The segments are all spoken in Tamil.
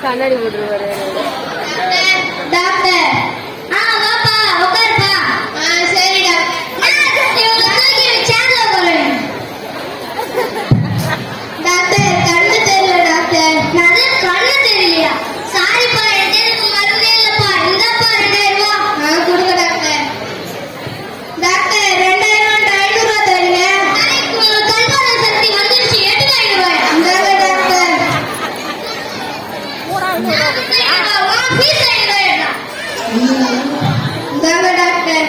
கண்ணாடி போட்டுருவாரு டாக்டர். வாப்பா உட்காருப்பா. சரி டாக்டர். கண்ணு தெரியல டாக்டர். கண்ணு தெரியலையா? சாரிப்பா, எனக்கு மருந்தே இல்லப்பா. இந்தப்பா 2000 ரூபாய். கொடுங்க டாக்டர். டாக்டர் 2000 500 தருங்க. உங்களுக்கு கண்பார்வை சக்தி வந்துருச்சு. 8500 ரூபாய். இந்தாங்க டாக்டர். இந்தாங்க டாக்டர்.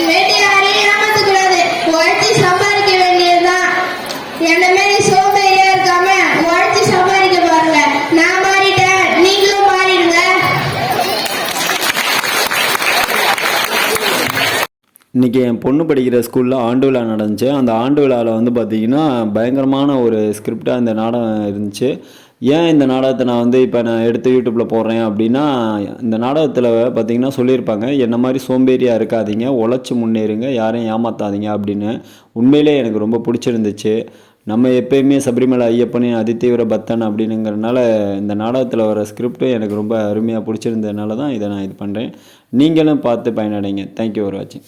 வேண்டிய யாரையும் ஏமாத்த கூடாது. உழைச்சி சம்பாதிக்க வேண்டியதுதான். என்ன மாரி சோம்பேறியா இருக்காம உழைச்சி சம்பாதிக்க பாருங்க. நான் மாறிட்டேன், நீங்களும் மாறிடுங்க. இன்றைக்கி என் பொண்ணு படிக்கிற ஸ்கூலில் ஆண்டு விழா நடந்துச்சு. அந்த ஆண்டு விழாவில் வந்து பார்த்திங்கன்னா பயங்கரமான ஒரு ஸ்கிரிப்டாக இந்த நாடகம் இருந்துச்சு. ஏன் இந்த நாடகத்தை நான் எடுத்து யூடியூப்பில் போடுறேன் அப்படின்னா, இந்த நாடகத்தில் பார்த்திங்கன்னா சொல்லியிருப்பாங்க, என்ன மாதிரி சோம்பேறியாக இருக்காதீங்க, உழைச்சி முன்னேறுங்க, யாரையும் ஏமாற்றாதீங்க அப்படின்னு. உண்மையிலே எனக்கு ரொம்ப பிடிச்சிருந்துச்சு. நம்ம எப்பயுமே சபரிமலை ஐயப்பனின் அதிதீவிர பக்தன் அப்படின்னுங்கிறனால இந்த நாடகத்தில் வர ஸ்கிரிப்டும் எனக்கு ரொம்ப அருமையாக பிடிச்சிருந்ததுனால தான் இதை நான் இது பண்ணுறேன். நீங்களும் பார்த்து பயனடைங்க. தேங்க்யூ ஃபார் வாட்சிங்.